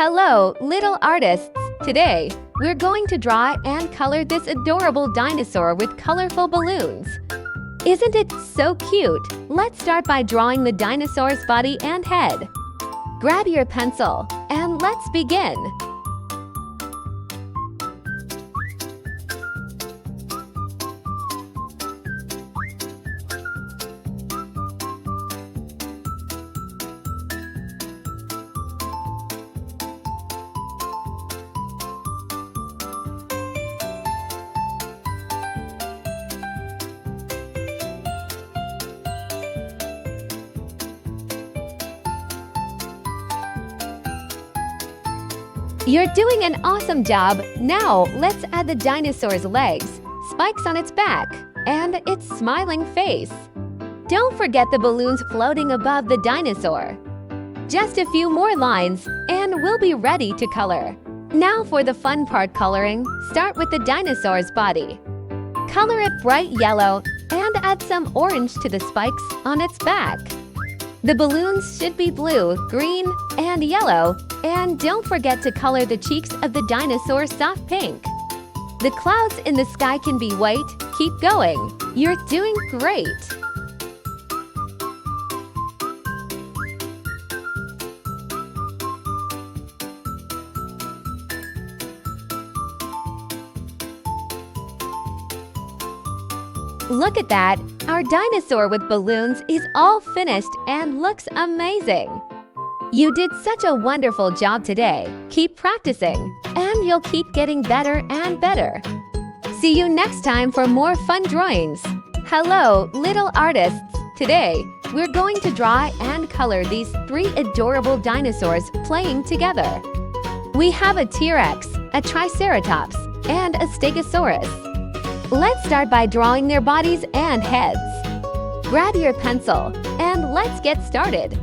Hello, little artists! Today, we're going to draw and color this adorable dinosaur with colorful balloons. Isn't it so cute? Let's start by drawing the dinosaur's body and head. Grab your pencil, and let's begin. You're doing an awesome job! Now, let's add the dinosaur's legs, spikes on its back, and its smiling face. Don't forget the balloons floating above the dinosaur. Just a few more lines, and we'll be ready to color. Now for the fun part coloring, start with the dinosaur's body. Color it bright yellow, and add some orange to the spikes on its back. The balloons should be blue, green, and yellow, and don't forget to color the cheeks of the dinosaur soft pink. The clouds in the sky can be white. Keep going. You're doing great. Look at that! Our dinosaur with balloons is all finished and looks amazing! You did such a wonderful job today. Keep practicing, and you'll keep getting better and better. See you next time for more fun drawings. Hello, little artists! Today, we're going to draw and color these 3 adorable dinosaurs playing together. We have a T-Rex, a Triceratops, and a Stegosaurus. Let's start by drawing their bodies and heads. Grab your pencil, and let's get started.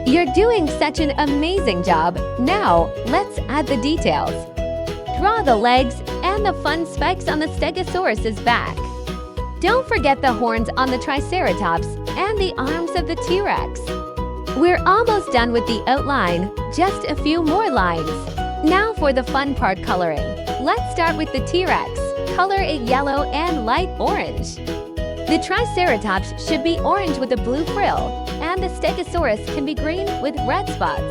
You're doing such an amazing job! Now, let's add the details. Draw the legs and the fun spikes on the Stegosaurus's back. Don't forget the horns on the Triceratops and the arms of the T-Rex. We're almost done with the outline, just a few more lines. Now for the fun part coloring. Let's start with the T-Rex. Color it yellow and light orange. The Triceratops should be orange with a blue frill, and the Stegosaurus can be green with red spots.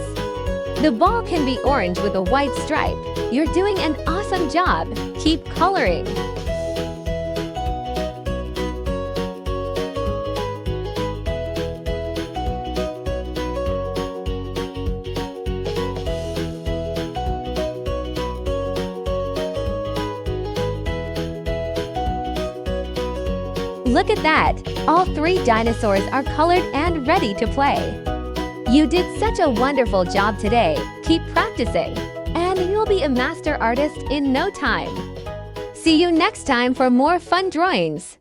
The ball can be orange with a white stripe. You're doing an awesome job! Keep coloring! Look at that! All 3 dinosaurs are colored and ready to play. You did such a wonderful job today. Keep practicing, and you'll be a master artist in no time. See you next time for more fun drawings.